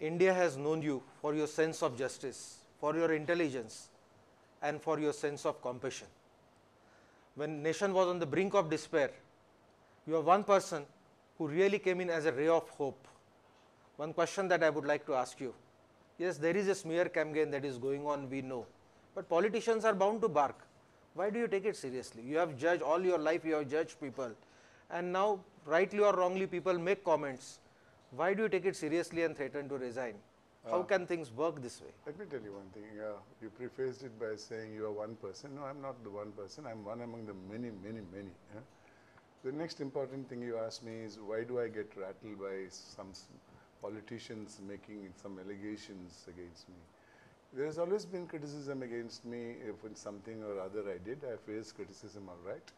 India has known you for your sense of justice, for your intelligence, and for your sense of compassion. When nation was on the brink of despair, you are one person who really came in as a ray of hope. One question that I would like to ask you. Yes, there is a smear campaign that is going on, we know. But politicians are bound to bark. Why do you take it seriously? You have judged all your life, you have judged people. And now, rightly or wrongly, people make comments. Why do you take it seriously and threaten to resign? How can things work this way? Let me tell you one thing. You prefaced it by saying you are one person. No, I'm not the one person. I'm one among the many, many, many. The next important thing you asked me is why do I get rattled by some politicians making some allegations against me? There has always been criticism against me if in something or other I did. I faced criticism, all right.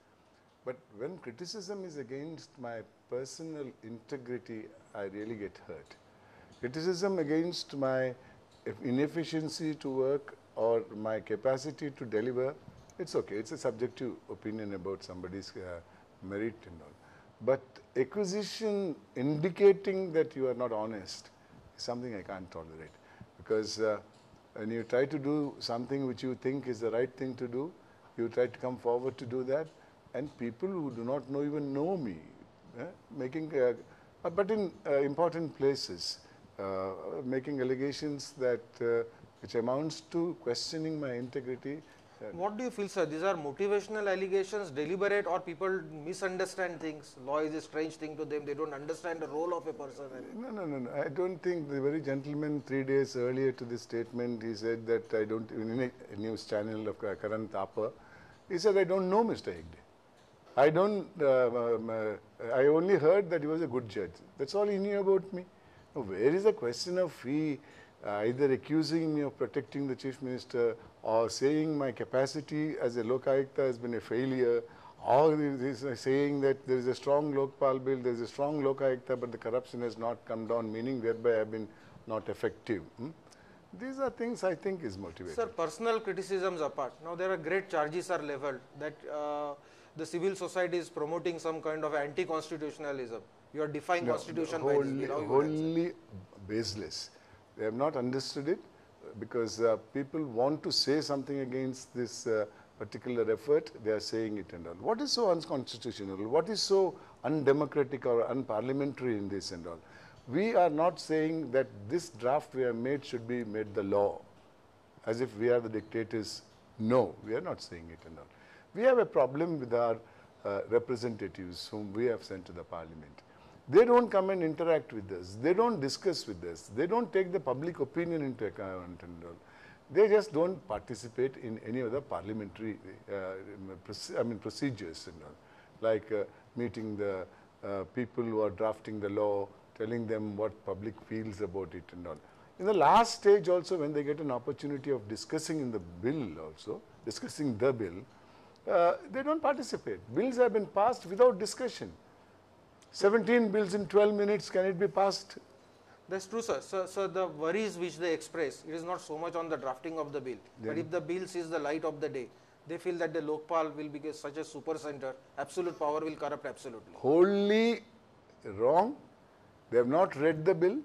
But when criticism is against my personal integrity, I really get hurt. Criticism against my inefficiency to work or my capacity to deliver, it's okay. It's a subjective opinion about somebody's merit and all. But acquisition indicating that you are not honest is something I can't tolerate. Because when you try to do something which you think is the right thing to do, you try to come forward to do that, and people who do not even know me, making, but in important places, making allegations that which amounts to questioning my integrity. What do you feel, sir? These are motivational allegations, deliberate, or people misunderstand things? Law is a strange thing to them. They don't understand the role of a person. No. I don't think the very gentleman 3 days earlier to this statement, he said that I don't, in a news channel of Karan Thapa, he said, I don't know Mr. Hegde. I don't, I only heard that he was a good judge. That's all he knew about me. Now, where is the question of he either accusing me of protecting the Chief Minister or saying my capacity as a Lokayukta has been a failure, or saying that there is a strong Lokpal bill, there is a strong Lokayukta, but the corruption has not come down, meaning thereby I have been not effective. These are things I think is motivated. Sir, personal criticisms apart, now there are great charges are leveled that the civil society is promoting some kind of anti-constitutionalism. You are defying constitution by this. Wholly baseless. They have not understood it because people want to say something against this particular effort. They are saying it and all. What is so unconstitutional? What is so undemocratic or unparliamentary in this and all? We are not saying that this draft we have made should be made the law, as if we are the dictators. No, we are not saying it and all. We have a problem with our representatives whom we have sent to the parliament. They don't come and interact with us. They don't discuss with us. They don't take the public opinion into account and all. They just don't participate in any other parliamentary procedures and all, like meeting the people who are drafting the law, telling them what public feels about it and all. In the last stage also, when they get an opportunity of discussing in the bill also, discussing the bill, they don't participate. Bills have been passed without discussion. 17 bills in 12 minutes, can it be passed? That's true, sir. So the worries which they express, it is not so much on the drafting of the bill. Then, but if the bill sees the light of the day, they feel that the Lokpal will be such a super center, absolute power will corrupt absolutely. Wholly wrong. They have not read the bill,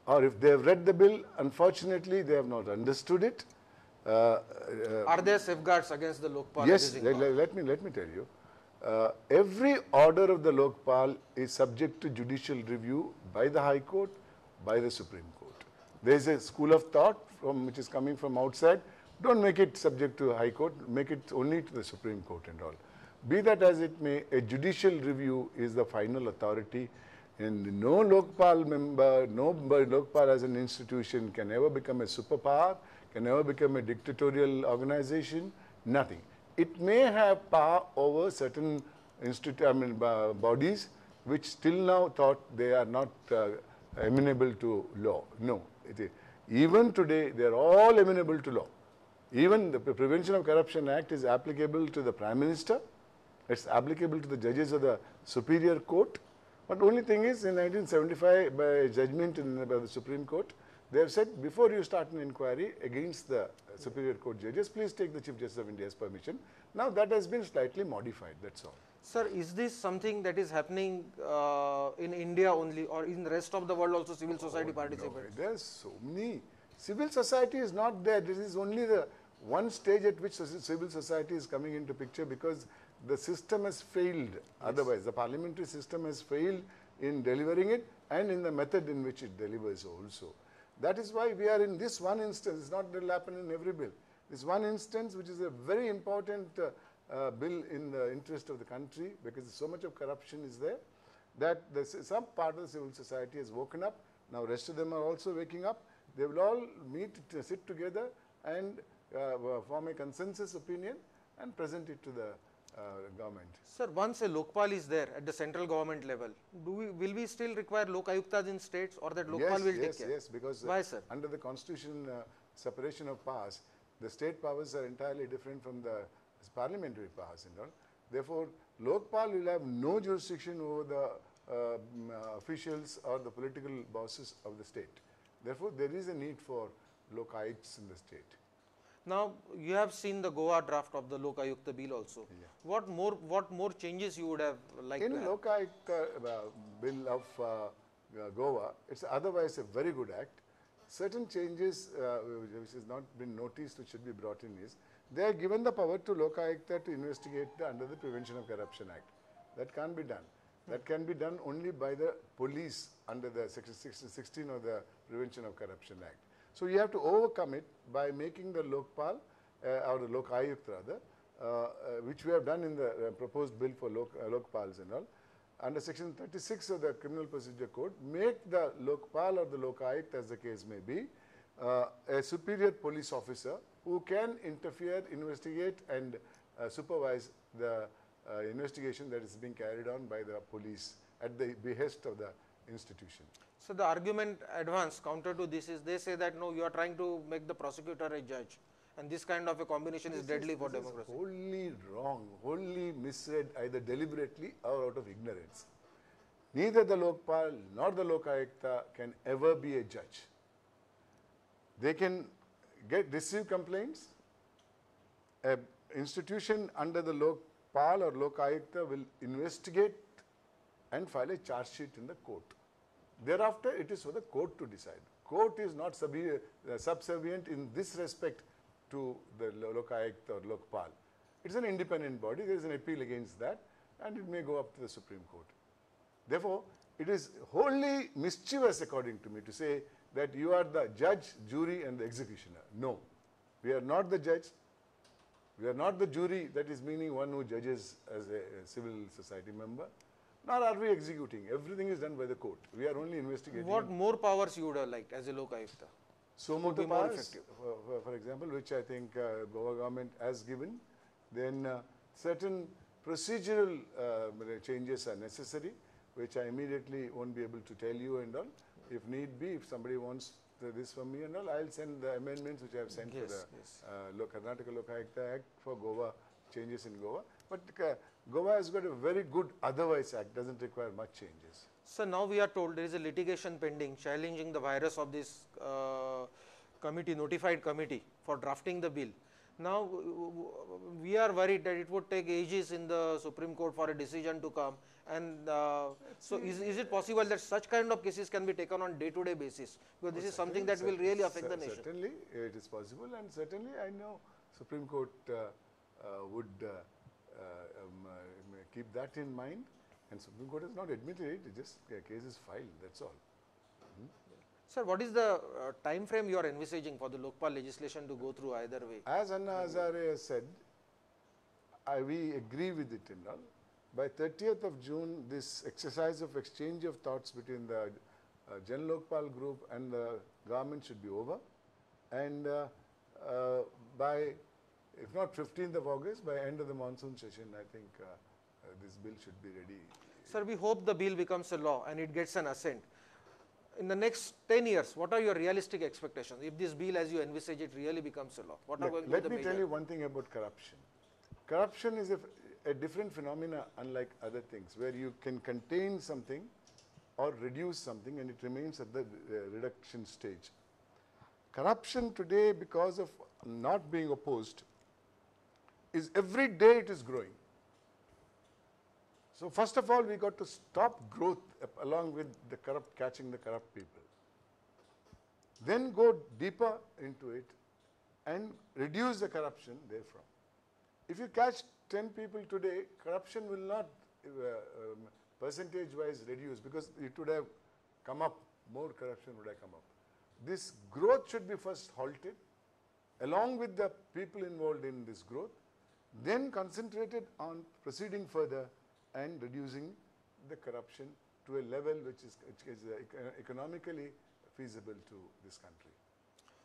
or if they have read the bill, unfortunately, they have not understood it. Are there safeguards against the Lokpal? Yes, let me tell you. Every order of the Lokpal is subject to judicial review by the High Court, by the Supreme Court. There is a school of thought which is coming from outside. Don't make it subject to High Court, make it only to the Supreme Court and all. Be that as it may, a judicial review is the final authority, and no Lokpal member, no Lokpal as an institution can ever become a superpower, can ever become a dictatorial organization, nothing. It may have power over certain bodies which still now thought they are not amenable to law. No, even today they are all amenable to law. Even the Prevention of Corruption Act is applicable to the Prime Minister, it's applicable to the judges of the Superior Court. But the only thing is, in 1975, by judgment by the Supreme Court, They have said, before you start an inquiry against the Superior Court judges, please take the Chief Justice of India's permission. Now that has been slightly modified, that's all. Sir, is this something that is happening in India only, or in the rest of the world also civil society participates? No, there's so many. Civil society is not there. This is only the one stage at which civil society is coming into picture, because the system has failed. Yes. Otherwise, the parliamentary system has failed in delivering it and in the method in which it delivers also. That is why we are in this one instance. It's not that will happen in every bill. This one instance, which is a very important bill in the interest of the country, because so much of corruption is there, that some part of the civil society has woken up. Now rest of them are also waking up. They will all meet, sit together and form a consensus opinion and present it to the government. Sir, once a Lokpal is there at the central government level, will we still require Lokayuktas in states, or that Lokpal will take care? Yes, because why, sir? Under the constitution separation of powers, the state powers are entirely different from the parliamentary powers and all. Therefore, Lokpal will have no jurisdiction over the officials or the political bosses of the state. Therefore, there is a need for Lokayuks in the state. Now, you have seen the Goa draft of the Lokayukta bill also. Yeah. What more changes you would have liked to have? In Lokayukta bill of Goa, it's otherwise a very good act. Certain changes which has not been noticed, which should be brought in, is they are given the power to Lokayukta to investigate under the Prevention of Corruption Act. That can't be done. That can be done only by the police under the Section 16 of the Prevention of Corruption Act. So you have to overcome it by making the Lokpal or the Lokayukta rather, which we have done in the proposed bill for Lokpals and all. Under Section 36 of the Criminal Procedure Code, make the Lokpal or the Lokayukta, as the case may be, a superior police officer who can interfere, investigate and supervise the investigation that is being carried on by the police at the behest of the institution. So the argument advanced counter to this is, they say that no, you are trying to make the prosecutor a judge, and this kind of a combination is deadly for democracy. This is wholly wrong, wholly misread, either deliberately or out of ignorance. Neither the Lokpal nor the Lokayukta can ever be a judge. They can receive complaints. An institution under the Lokpal or Lokayukta will investigate and file a charge sheet in the court. Thereafter, it is for the court to decide. Court is not subservient in this respect to the Lokayukta or Lokpal. It is an independent body. There is an appeal against that, and it may go up to the Supreme Court. Therefore, it is wholly mischievous, according to me, to say that you are the judge, jury and the executioner. No, we are not the judge. We are not the jury, that is meaning one who judges as a civil society member. Nor are we executing. Everything is done by the court. We are only investigating. What more powers you would have liked as a Lokayukta? So motor powers, for example, which I think Goa government has given. Then certain procedural changes are necessary, which I immediately won't be able to tell you and all. If need be, if somebody wants this from me and all, I'll send the amendments which I have sent to the Karnataka Lokayukta Act for Goa, changes in Goa. But Goa has got a very good otherwise act, doesn't require much changes. So now we are told there is a litigation pending challenging the virus of this committee, notified committee for drafting the bill. Now we are worried that it would take ages in the Supreme Court for a decision to come, and so is it possible that such kind of cases can be taken on day-to-day basis? Because this is something that will really affect the nation. Certainly it is possible, and certainly I know Supreme Court would keep that in mind, and Supreme Court has not admitted it, just a case is filed, that's all. Sir, what is the time frame you are envisaging for the Lokpal legislation to go through either way? As Anna Hazare has said, we agree with it and all. By 30th of June, this exercise of exchange of thoughts between the Jan Lokpal group and the government should be over. And by, if not 15th of August, by end of the monsoon session, I think this bill should be ready. Sir, we hope the bill becomes a law and it gets an assent. In the next 10 years, what are your realistic expectations? If this bill, as you envisage it, really becomes a law, what are going to be the Let me tell you one thing about corruption. Corruption is a different phenomena, unlike other things, where you can contain something or reduce something and it remains at the reduction stage. Corruption today, because of not being opposed, is every day it is growing. So first of all, we got to stop growth along with the corrupt, catching the corrupt people. Then go deeper into it and reduce the corruption therefrom. If you catch 10 people today, corruption will not percentage-wise reduce, because it would have come up, more corruption would have come up. This growth should be first halted, along with the people involved in this growth, then concentrated on proceeding further and reducing the corruption to a level which is economically feasible to this country.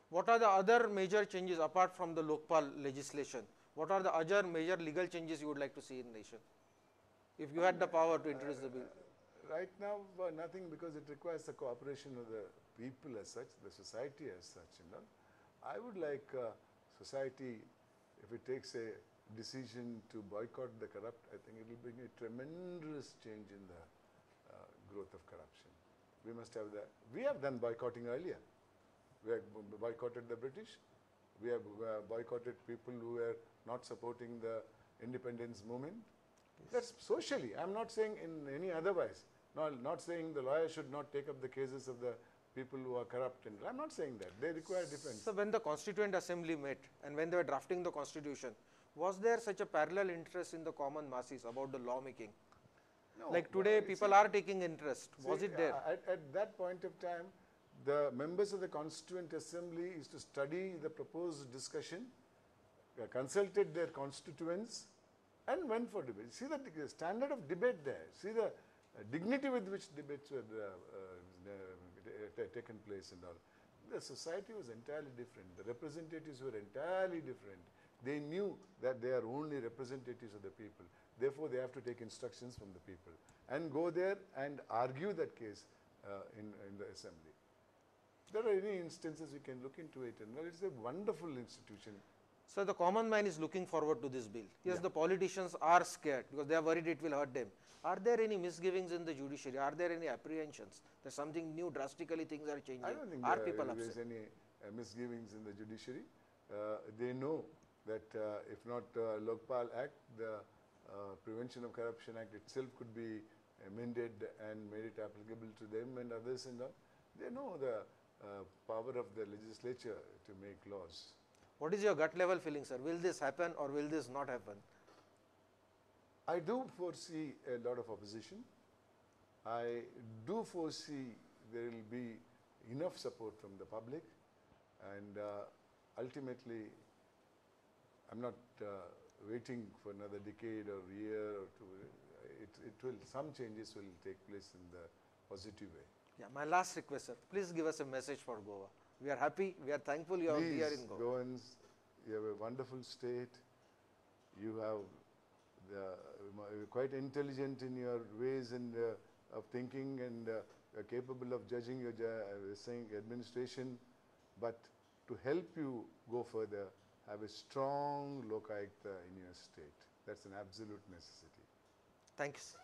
What are the other major changes apart from the Lokpal legislation? What are the other major legal changes you would like to see in the nation, if you had the power to introduce the bill? Right now, nothing, because it requires the cooperation of the people as such, the society as such. I would like society, if it takes a decision to boycott the corrupt, I think it will bring a tremendous change in the growth of corruption. We must have that. We have done boycotting earlier. We have boycotted the British. We have boycotted people who were not supporting the independence movement. Yes. That's socially. I'm not saying in any otherwise. Not saying the lawyer should not take up the cases of the people who are corrupt. I'm not saying that. They require defense. So when the Constituent Assembly met and when they were drafting the Constitution, was there such a parallel interest in the common masses about the lawmaking? No. Like today, people are taking interest. Was it there? At that point of time, the members of the Constituent Assembly used to study the proposed discussion, consulted their constituents, and went for debate. See the standard of debate there. See the dignity with which debates were taken place and all. The society was entirely different. The representatives were entirely different. They knew that they are only representatives of the people. Therefore, they have to take instructions from the people and go there and argue that case in the assembly. There are any instances we can look into it, and it's a wonderful institution. So the common man is looking forward to this bill. Yes, Yeah. the politicians are scared because they are worried it will hurt them. Are there any misgivings in the judiciary? Are there any apprehensions that something new, drastically things are changing? I don't think are people there is upset? any misgivings in the judiciary. They know that if not Lokpal Act, the Prevention of Corruption Act itself could be amended and made it applicable to them and others and all. They know the power of the legislature to make laws. What is your gut level feeling, sir? Will this happen or will this not happen? I do foresee a lot of opposition. I do foresee there will be enough support from the public, and ultimately I'm not waiting for another decade or year or two. Some changes will take place in the positive way. Yeah, my last request, sir, please give us a message for Goa. We are happy, we are thankful you are here in Goa. Goans, you have a wonderful state. You have you're quite intelligent in your ways and of thinking, and are capable of judging your administration. But to help you go further, have a strong Lokayukta in your state. That's an absolute necessity. Thank you, sir.